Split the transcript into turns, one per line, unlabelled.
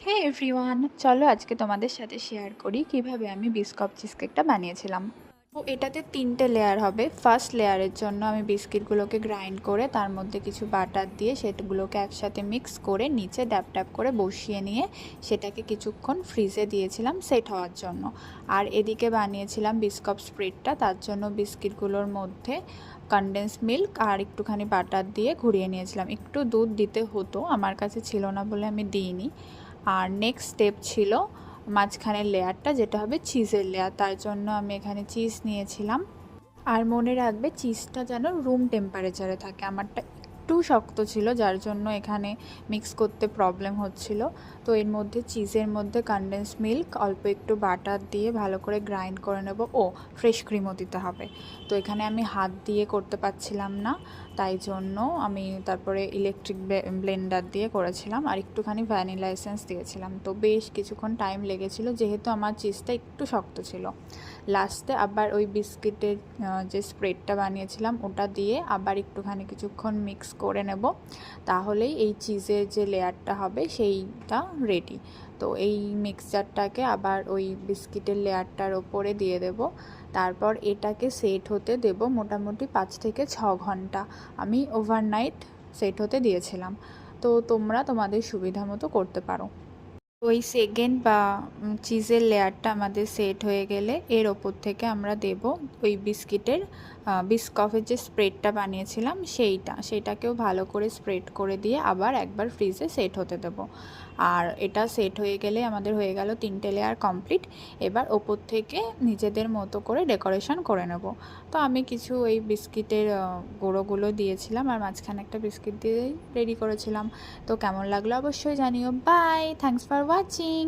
হে everyone, চলো আজকে তোমাদের সাথে শেয়ার করি কিভাবে আমি বিস্কুট চিজকেকটা বানিয়েছিলাম। তো এটাতে 3টে লেয়ার হবে। ফার্স্ট লেয়ারের জন্য আমি বিস্কিটগুলোকে গ্রাইন্ড করে তার মধ্যে কিছু বাটার দিয়ে সেগুলোকে একসাথে মিক্স করে নিচে ড্যাপ ড্যাপ করে বসিয়ে নিয়ে সেটাকে কিছুক্ষণ ফ্রিজে দিয়েছিলাম সেট হওয়ার জন্য। আর এদিকে বানিয়েছিলাম বিস্কুট স্প্রেডটা, তার জন্য বিস্কিটগুলোর মধ্যে কনডেন্স মিল্ক আর একটুখানি বাটার দিয়ে ঘুরিয়ে নিয়েছিলাম। একটু দুধ দিতে হতো, আমার কাছে ছিল না বলে আমি দিইনি। আর নেক্সট স্টেপ ছিল মাঝখানের লেয়ারটা, যেটা হবে চিজের লেয়ার। তার জন্য আমি এখানে চিজ নিয়েছিলাম। আর মনে রাখবে চিজটা যেন রুম টেম্পারেচারে থাকে। আমারটা একটু শক্ত ছিল, যার জন্য এখানে মিক্স করতে প্রবলেম হচ্ছিল। তো এর মধ্যে চিজের মধ্যে কনডেন্স মিল্ক, অল্প একটু বাটার দিয়ে ভালো করে গ্রাইন্ড করে নেব। ফ্রেশ ক্রিমও দিতে হবে। তো এখানে আমি হাত দিয়ে করতে পারছিলাম না, তাই জন্য আমি তারপরে ইলেকট্রিক ব্লেন্ডার দিয়ে করেছিলাম আর একটুখানি ভ্যানিলা এসেন্স দিয়েছিলাম। তো বেশ কিছুক্ষণ টাইম লেগেছিল যেহেতু আমার চিজটা একটু শক্ত ছিল। লাস্টে আবার ওই বিস্কিটের যে স্প্রেডটা বানিয়েছিলাম ওটা দিয়ে আবার একটুখানি কিছুক্ষণ মিক্স করে নেব, তাহলেই এই চিজের যে লেয়ারটা হবে সেইটা রেডি। তো এই মিক্সচারটাকে আবার ওই বিস্কিটের লেয়ারটার ওপরে দিয়ে দেব। তারপর এটাকে সেট হতে দেব মোটামুটি 5 থেকে 6 ঘন্টা। আমি ওভারনাইট সেট হতে দিয়েছিলাম। তো তোমরা তোমাদের সুবিধা মতো করতে পারো। ওই সেকেন্ড বা চিজের লেয়ারটা আমাদের সেট হয়ে গেলে এর ওপর থেকে আমরা দেব ওই বিস্কিটের বিস্কফের যে স্প্রেডটা বানিয়েছিলাম সেইটাকেও ভালো করে স্প্রেড করে দিয়ে আবার একবার ফ্রিজে সেট হতে দেব। আর এটা সেট হয়ে গেলে আমাদের হয়ে গেল 3টে লেয়ার কমপ্লিট। এবার ওপর থেকে নিজেদের মতো করে ডেকোরেশন করে নেব। তো আমি কিছু ওই বিস্কিটের গুঁড়োগুলো দিয়েছিলাম আর মাঝখানে একটা বিস্কিট দিয়েই রেডি করেছিলাম। তো কেমন লাগলো অবশ্যই জানিও। Bye, thanks for watching.